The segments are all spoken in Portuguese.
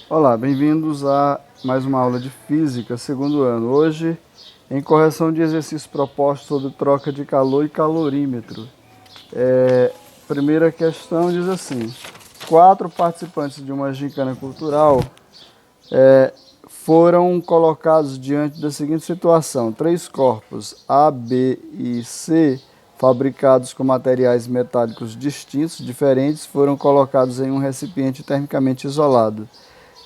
Olá, bem-vindos a mais uma aula de Física, segundo ano. Hoje, em correção de exercícios propostos sobre troca de calor e calorímetro. Primeira questão diz assim: 4 participantes de uma gincana cultural foram colocados diante da seguinte situação: 3 corpos A, B e C, fabricados com materiais metálicos distintos, diferentes, foram colocados em um recipiente termicamente isolado.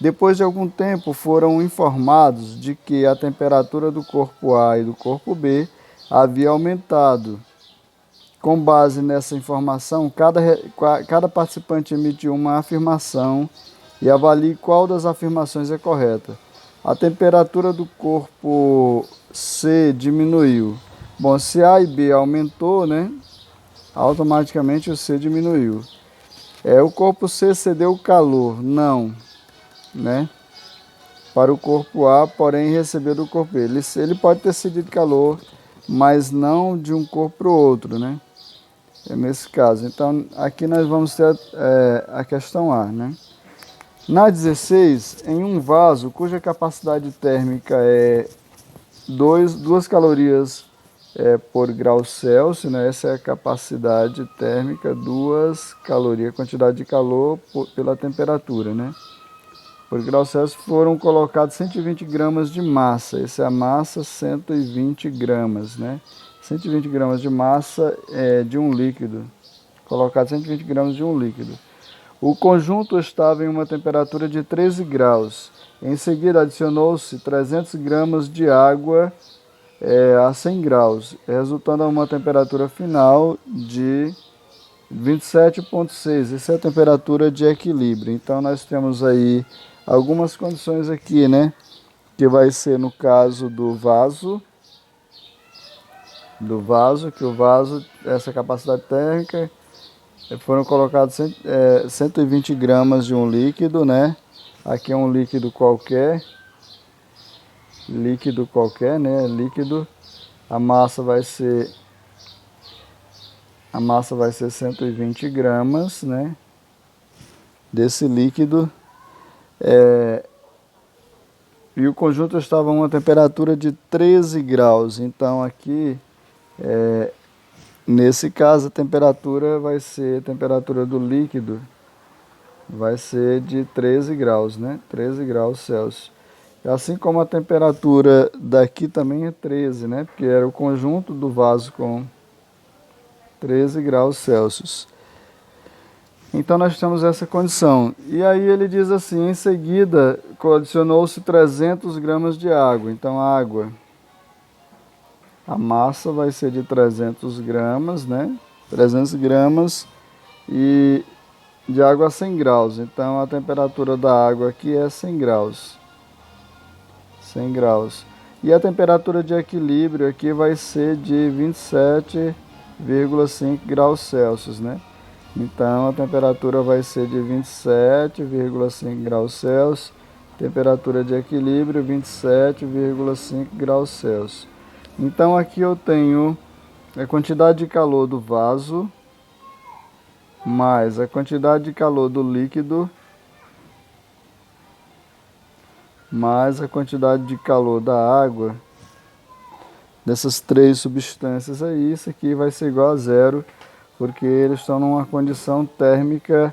Depois de algum tempo, foram informados de que a temperatura do corpo A e do corpo B havia aumentado. Com base nessa informação, cada participante emitiu uma afirmação e avalie qual das afirmações é correta. A temperatura do corpo C diminuiu. Bom, se A e B aumentou, né? Automaticamente o C diminuiu. O corpo C cedeu calor? Não, né? Para o corpo A, porém recebeu do corpo B. Ele pode ter cedido calor, mas não de um corpo para o outro, né? Nesse caso. Então, aqui nós vamos ter a questão A, né? Na 16, em um vaso cuja capacidade térmica é 2 calorias por grau Celsius, né? Essa é a capacidade térmica, 2 calorias, quantidade de calor pela temperatura, né? Por grau Celsius foram colocados 120 gramas de massa. Essa é a massa, 120 gramas, né? 120 gramas de massa de um líquido. Colocado 120 gramas de um líquido. O conjunto estava em uma temperatura de 13 graus. Em seguida, adicionou-se 300 gramas de água a 100 graus, resultando em uma temperatura final de 27,6. Essa é a temperatura de equilíbrio. Então, nós temos aí algumas condições aqui, né? Que vai ser no caso do vaso, que o vaso, essa capacidade térmica, foram colocados 120 gramas de um líquido, né? Aqui é um líquido qualquer, né? Líquido. A massa vai ser 120 gramas, né? Desse líquido. E o conjunto estava a uma temperatura de 13 graus. Então aqui, nesse caso, a temperatura do líquido vai ser de 13 graus, né? 13 graus Celsius. Assim como a temperatura daqui também é 13, né? Porque era o conjunto do vaso com 13 graus Celsius. Então nós temos essa condição. E aí ele diz assim: em seguida adicionou-se 300 gramas de água. Então a massa vai ser de 300 gramas, né? 300 gramas e de água a 100 graus. Então a temperatura da água aqui é 100 graus. 100 graus. E a temperatura de equilíbrio aqui vai ser de 27,5 graus Celsius, né? Então a temperatura vai ser de 27,5 graus Celsius, temperatura de equilíbrio 27,5 graus Celsius. Então aqui eu tenho a quantidade de calor do vaso mais a quantidade de calor do líquido mais a quantidade de calor da água. Dessas 3 substâncias aí, isso aqui vai ser igual a zero, porque eles estão numa condição térmica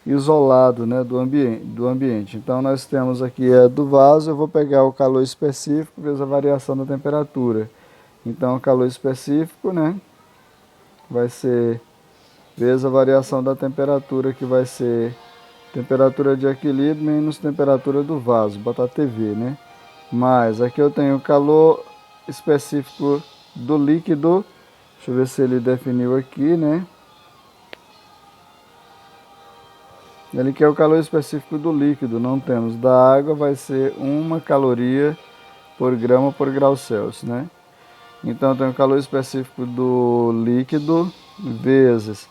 isolado, né, do ambiente. Então nós temos aqui do vaso, eu vou pegar o calor específico vezes a variação da temperatura. Então o calor específico, né, vai ser vezes a variação da temperatura, que vai ser temperatura de equilíbrio menos temperatura do vaso, botar TV, né? Mas aqui eu tenho o calor específico do líquido. Deixa eu ver se ele definiu aqui, né? Ele quer o calor específico do líquido, não temos. Da água vai ser 1 caloria por grama por grau Celsius, né? Então eu tenho o calor específico do líquido vezes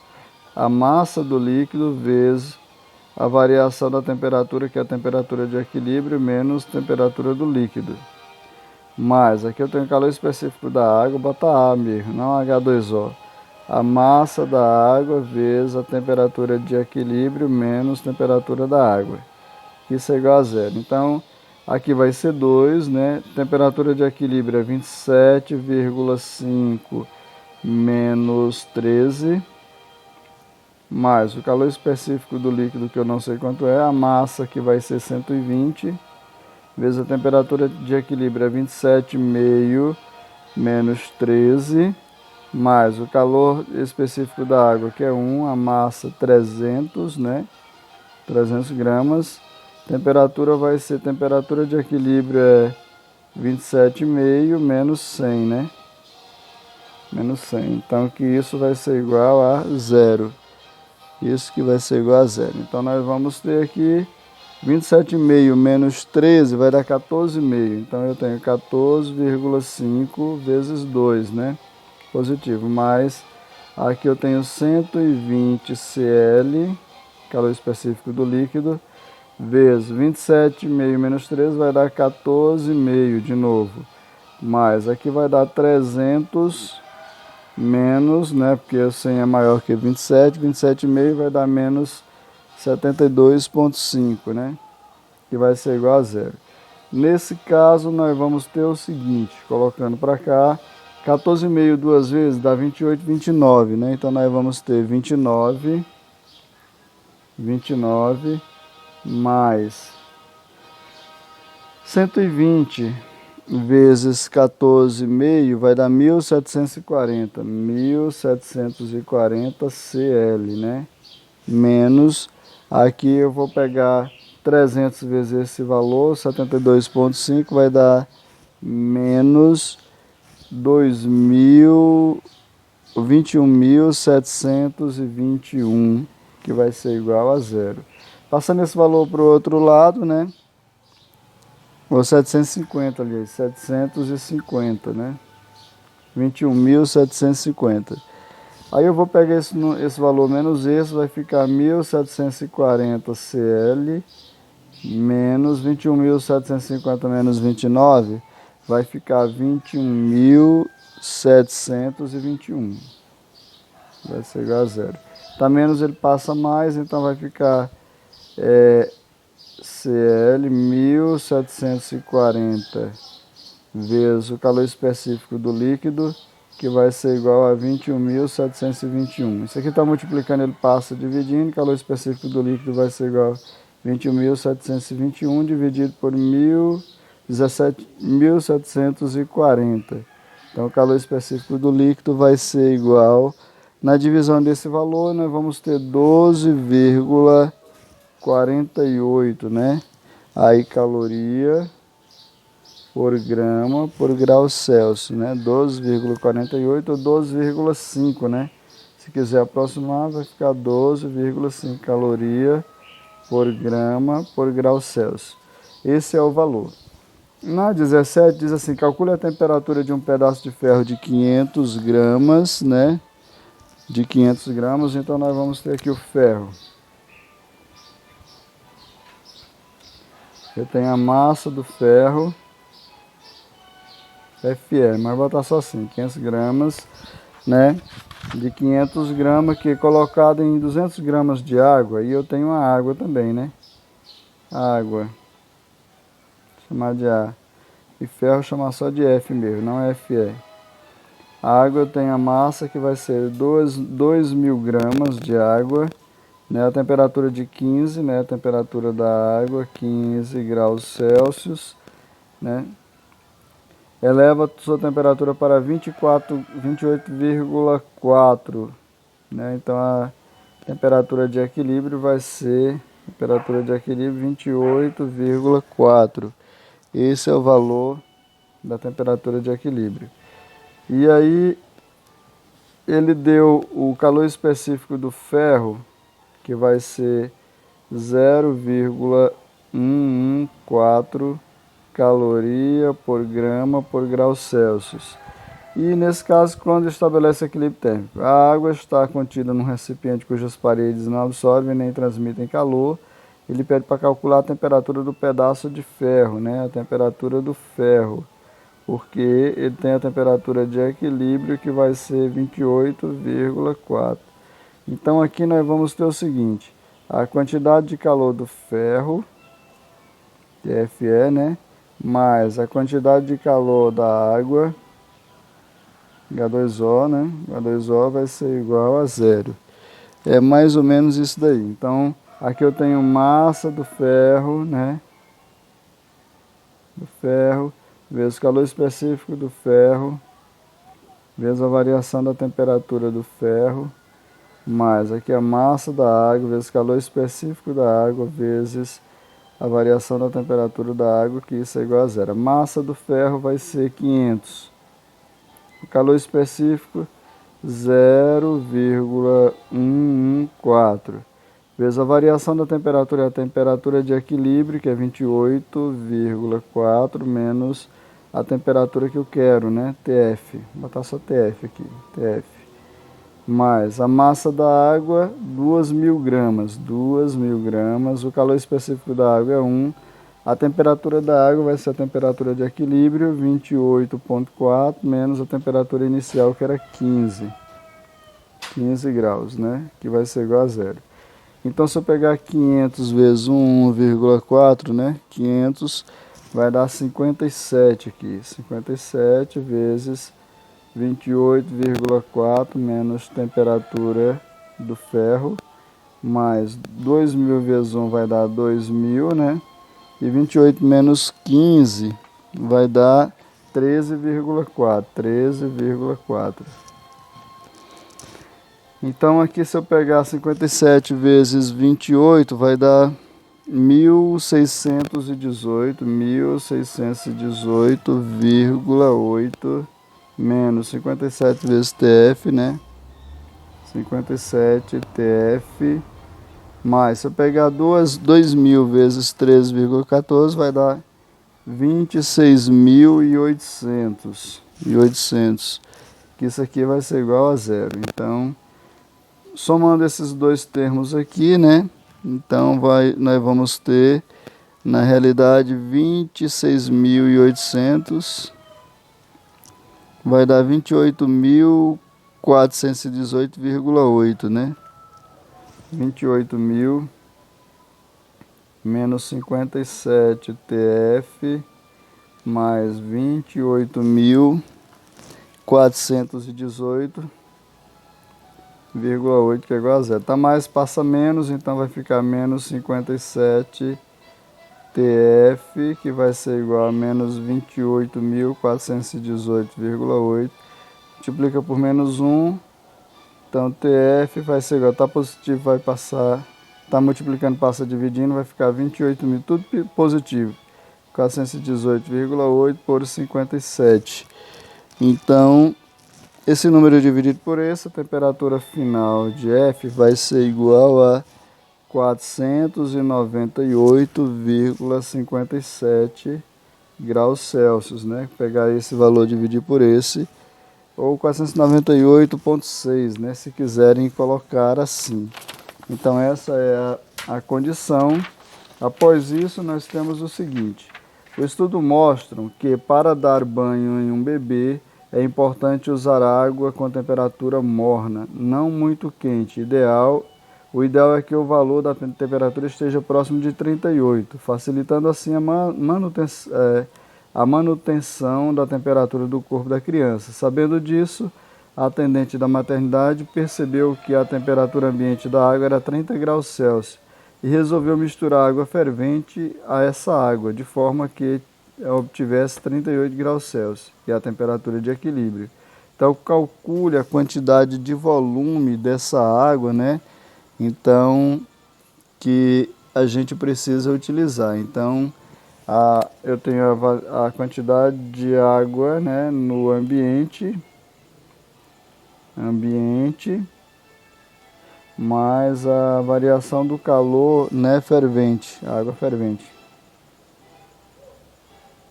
a massa do líquido vezes a variação da temperatura, que é a temperatura de equilíbrio, menos temperatura do líquido. Mas aqui eu tenho o calor específico da água, bota A mesmo, não H2O. A massa da água vezes a temperatura de equilíbrio menos temperatura da água. que isso é igual a zero. Então, aqui vai ser 2, né? Temperatura de equilíbrio é 27,5 menos 13, mais o calor específico do líquido, que eu não sei quanto é, a massa, que vai ser 120, vezes a temperatura de equilíbrio é 27,5 menos 13, mais o calor específico da água, que é 1, a massa 300, né? 300 gramas. Temperatura vai ser, temperatura de equilíbrio é 27,5 menos 100, né? Menos 100. Então, que isso vai ser igual a zero. Isso que vai ser igual a zero. Então, nós vamos ter aqui 27,5 menos 13 vai dar 14,5. Então, eu tenho 14,5 vezes 2, né? Positivo. Mais, aqui eu tenho 120 Cl, calor específico do líquido, vezes 27,5 menos 13 vai dar 14,5 de novo. Mais, aqui vai dar 300 menos, né, porque 100 é maior que 27, 27,5 vai dar menos 72,5, né, que vai ser igual a zero. Nesse caso, nós vamos ter o seguinte, colocando para cá, 14,5 duas vezes dá 28, 29, né, então nós vamos ter 29 mais 120 vezes 14,5 vai dar 1.740. 1.740 Cl, né? Menos, aqui eu vou pegar 300 vezes esse valor, 72,5 vai dar menos 21.721, que vai ser igual a zero. Passando esse valor para o outro lado, né? Ou 750, aliás, 750, né? 21.750. Aí eu vou pegar esse valor menos esse, vai ficar 1.740 Cl menos 21.750 menos 29, vai ficar 21.721. Vai ser igual a zero. Tá menos, ele passa mais, então vai ficar Cl 1.740 vezes o calor específico do líquido, que vai ser igual a 21.721. Isso aqui está multiplicando, ele passa dividindo, calor específico do líquido vai ser igual a 21.721 dividido por 1.740. Então, o calor específico do líquido vai ser igual, na divisão desse valor, nós vamos ter 12,48, né? Aí, caloria por grama por grau Celsius, né? 12,48 ou 12,5, né? Se quiser aproximar, vai ficar 12,5 caloria por grama por grau Celsius. Esse é o valor. Na 17 diz assim, calcule a temperatura de um pedaço de ferro de 500 gramas, né? De 500 gramas, então nós vamos ter aqui o ferro. Eu tenho a massa do ferro, Fe, mas vou botar só assim, 500 gramas, né? De 500 gramas, que é colocado em 200 gramas de água, e eu tenho a água também, né? Água, chamar de A. E ferro chamar só de F mesmo, não é Fe. A água eu tenho a massa que vai ser 2.000 gramas de água, né? A temperatura de 15, né? A temperatura da água, 15 graus Celsius, né? Eleva sua temperatura para 28,4, né? Então a temperatura de equilíbrio vai ser temperatura de equilíbrio 28,4. Esse é o valor da temperatura de equilíbrio. E aí ele deu o calor específico do ferro, que vai ser 0,114 caloria por grama por grau Celsius. E nesse caso, quando estabelece equilíbrio térmico, a água está contida num recipiente cujas paredes não absorvem nem transmitem calor. Ele pede para calcular a temperatura do pedaço de ferro, né? A temperatura do ferro, porque ele tem a temperatura de equilíbrio que vai ser 28,4. Então aqui nós vamos ter o seguinte, a quantidade de calor do ferro, TFE, né? Mais a quantidade de calor da água, H2O, né? H2O vai ser igual a zero. É mais ou menos isso daí. Então, aqui eu tenho massa do ferro, né? Do ferro, vezes o calor específico do ferro, vezes a variação da temperatura do ferro, mais aqui a massa da água, vezes o calor específico da água, vezes a variação da temperatura da água, que isso é igual a zero. A massa do ferro vai ser 500. O calor específico, 0,114. Vezes a variação da temperatura, a temperatura de equilíbrio, que é 28,4, menos a temperatura que eu quero, né? TF. Vou botar só TF aqui. TF. Mais a massa da água, 2.000 gramas. 2.000 gramas. O calor específico da água é 1. A temperatura da água vai ser a temperatura de equilíbrio, 28,4, menos a temperatura inicial, que era 15 graus, né? Que vai ser igual a zero. Então, se eu pegar 500 vezes 1,4, né? 500 vai dar 57 aqui. 57 vezes 28,4 menos temperatura do ferro, mais 2.000 vezes 1 vai dar 2.000, né? E 28 menos 15 vai dar 13,4. 13,4. Então aqui, se eu pegar 57 vezes 28 vai dar 1.618,8 menos 57 vezes TF, né? 57 TF mais, se eu pegar 2.000 vezes 13,14 vai dar 26.800. Que isso aqui vai ser igual a zero. Então, somando esses dois termos aqui, né? Então nós vamos ter, na realidade, 26.800 vai dar 28.418,8, né? 28.000 menos 57 TF mais 28.418,8, que é igual a zero. Tá mais, passa menos, então vai ficar menos 57 TF, que vai ser igual a menos 28.418,8. Multiplica por menos 1. Então, TF vai ser igual, tá positivo, vai passar, tá multiplicando, passa dividindo, vai ficar 28.000, tudo positivo. 418,8 por 57. Então, esse número dividido por esse, a temperatura final de F vai ser igual a 498,57 graus Celsius, né? Pegar esse valor e dividir por esse, ou 498,6, né? Se quiserem colocar assim. Então essa é a condição. Após isso, nós temos o seguinte: o estudo mostra que para dar banho em um bebê é importante usar água com temperatura morna, não muito quente. O ideal é que o valor da temperatura esteja próximo de 38, facilitando assim a manutenção da temperatura do corpo da criança. Sabendo disso, a atendente da maternidade percebeu que a temperatura ambiente da água era 30 graus Celsius e resolveu misturar água fervente a essa água, de forma que obtivesse 38 graus Celsius, que é a temperatura de equilíbrio. Então, calcule a quantidade de volume dessa água, né? Então, que a gente precisa utilizar. Então, eu tenho a quantidade de água, né, no ambiente, mais a variação do calor, né, fervente, água fervente,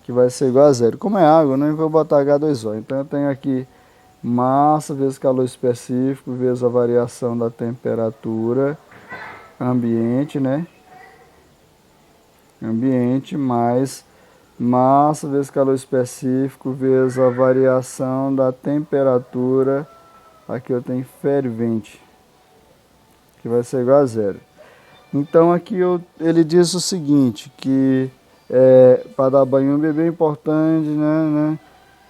que vai ser igual a zero. Como é água, eu não vou botar H2O. Então eu tenho aqui massa vezes calor específico vezes a variação da temperatura ambiente, né? Ambiente mais massa vezes calor específico vezes a variação da temperatura, aqui eu tenho fervente, que vai ser igual a zero. Então aqui ele diz o seguinte, que para dar banho em um bebê é importante, né?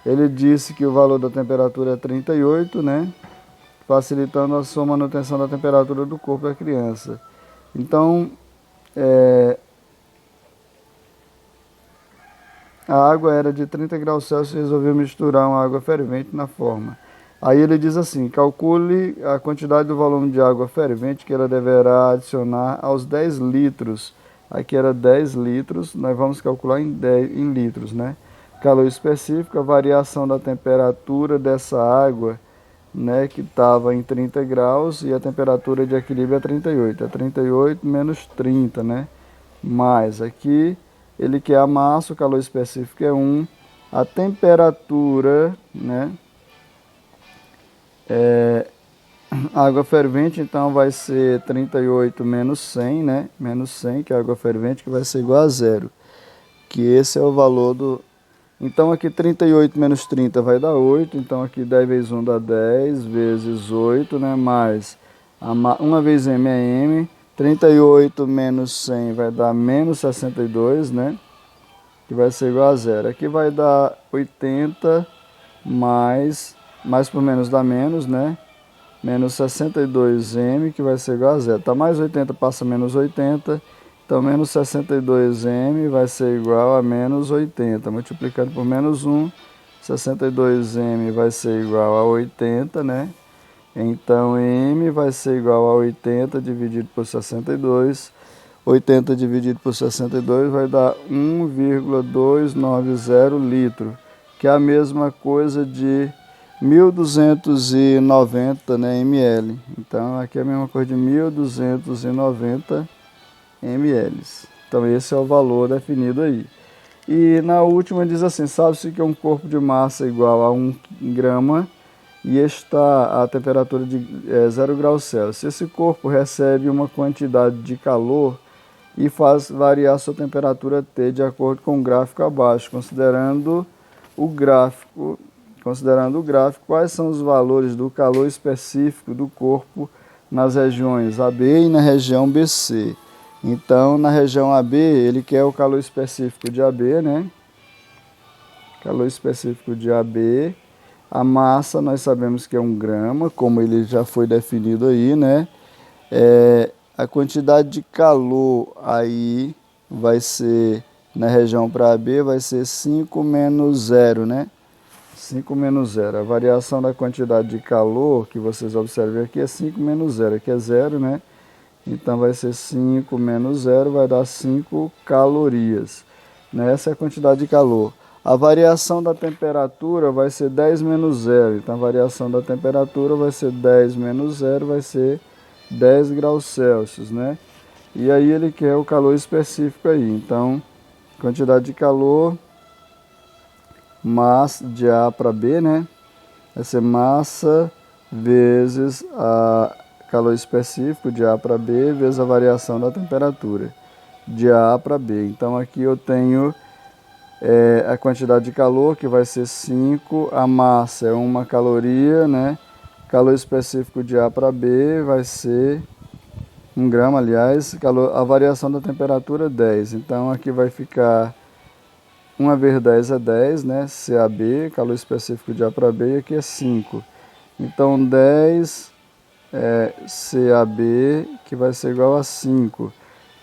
Ele disse que o valor da temperatura é 38, né? Facilitando a sua manutenção da temperatura do corpo da criança. Então, a água era de 30 graus Celsius e resolveu misturar uma água fervente na forma. Aí ele diz assim, calcule a quantidade do volume de água fervente que ela deverá adicionar aos 10 litros. Aqui era 10 litros, nós vamos calcular em litros, né? Calor específico, a variação da temperatura dessa água, né, que estava em 30 graus e a temperatura de equilíbrio é 38. É 38 menos 30, né? Mais aqui, ele quer a massa, o calor específico é 1. A temperatura, né? Água fervente, então, vai ser 38 menos 100, né? Menos 100, que é água fervente, que vai ser igual a zero. Que esse é o valor do... Então, aqui 38 menos 30 vai dar 8. Então, aqui 10 vezes 1 dá 10, vezes 8, né? Mais 1 vezes M é M. 38 menos 100 vai dar menos 62, né? Que vai ser igual a zero. Aqui vai dar 80 mais por menos dá menos, né? Menos 62M, que vai ser igual a zero. Tá, mais 80 passa menos 80. Então, menos 62M vai ser igual a menos 80. Multiplicando por menos 1, 62M vai ser igual a 80, né? Então, M vai ser igual a 80 dividido por 62. 80 dividido por 62 vai dar 1,290 litro, que é a mesma coisa de 1.290, né, ml. Então, aqui é a mesma coisa de 1.290 ml. Então, esse é o valor definido aí. E na última diz assim, sabe-se que é um corpo de massa igual a 1 grama e está a temperatura de 0 graus Celsius. Se esse corpo recebe uma quantidade de calor e faz variar sua temperatura T de acordo com o gráfico abaixo, considerando o gráfico, quais são os valores do calor específico do corpo nas regiões AB e na região BC. Então, na região AB, ele quer o calor específico de AB, né? Calor específico de AB. A massa, nós sabemos que é 1 grama, como ele já foi definido aí, né? A quantidade de calor aí vai ser, na região para AB, vai ser 5 menos 0, né? 5 menos 0. A variação da quantidade de calor que vocês observam aqui é 5 menos 0. Aqui é 0, né? Então, vai ser 5 menos 0, vai dar 5 calorias. Essa é a quantidade de calor. A variação da temperatura vai ser 10 menos 0. Então, a variação da temperatura vai ser 10 menos 0, vai ser 10 graus Celsius, né? E aí ele quer o calor específico aí. Então, quantidade de calor, massa de A para B, né? Vai ser massa vezes a calor específico de A para B vezes a variação da temperatura de A para B. Então, aqui eu tenho a quantidade de calor, que vai ser 5, a massa é 1 caloria, né? Calor específico de A para B vai ser 1 grama, aliás, a variação da temperatura 10. Então, aqui vai ficar 1 vezes 10 é 10, né? CAB, calor específico de A para B, e aqui é 5. Então, 10 CAB, que vai ser igual a 5.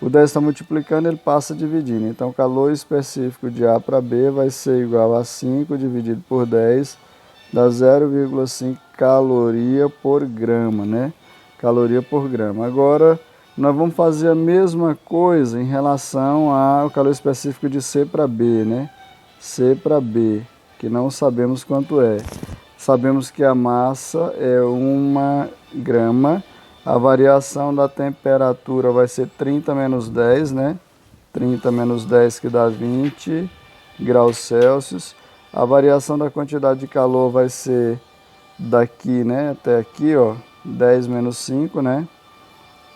O 10 está multiplicando, ele passa dividindo. Então, calor específico de A para B vai ser igual a 5 dividido por 10, dá 0,5 caloria por grama, né? Caloria por grama. Agora, nós vamos fazer a mesma coisa em relação ao calor específico de C para B, né? C para B, que não sabemos quanto é. Sabemos que a massa é 1 grama. A variação da temperatura vai ser 30 menos 10, né? 30 menos 10 que dá 20 graus Celsius. A variação da quantidade de calor vai ser daqui, né? Até aqui, ó. 10 menos 5, né?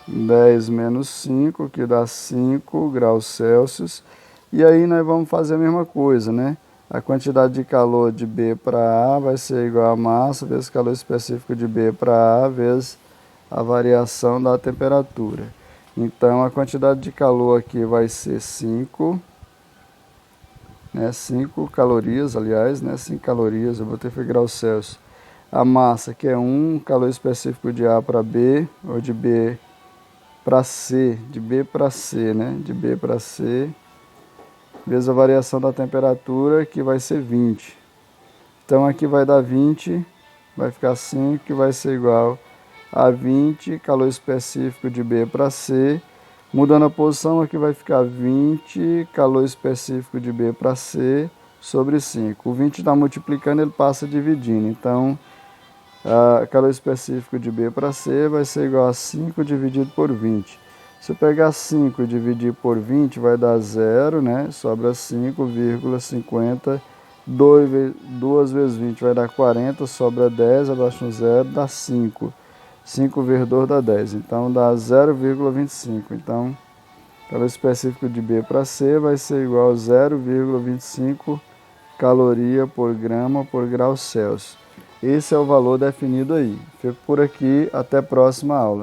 10 menos 5, que dá 5 graus Celsius. E aí nós vamos fazer a mesma coisa, né? A quantidade de calor de B para A vai ser igual a massa vezes calor específico de B para A vezes a variação da temperatura. Então, a quantidade de calor aqui vai ser 5 né? 5 calorias, aliás, né? 5 calorias, eu botei foi graus Celsius. A massa, que é 1 calor específico de A para B, ou de B para C, de B para C, né? De B para C, vezes a variação da temperatura, que vai ser 20. Então aqui vai dar 20, vai ficar 5, que vai ser igual a 20, calor específico de B para C. Mudando a posição, aqui vai ficar 20, calor específico de B para C, sobre 5. O 20 está multiplicando, ele passa dividindo. Então, calor específico de B para C vai ser igual a 5 dividido por 20. Se eu pegar 5 e dividir por 20, vai dar 0, né? Sobra 5,50. 2 vezes 20 vai dar 40, sobra 10, abaixo do 0, dá 5. 5 vezes 2 dá 10, então dá 0,25. Então, calor específico de B para C vai ser igual a 0,25 caloria por grama por grau Celsius. Esse é o valor definido aí. Fico por aqui, até a próxima aula.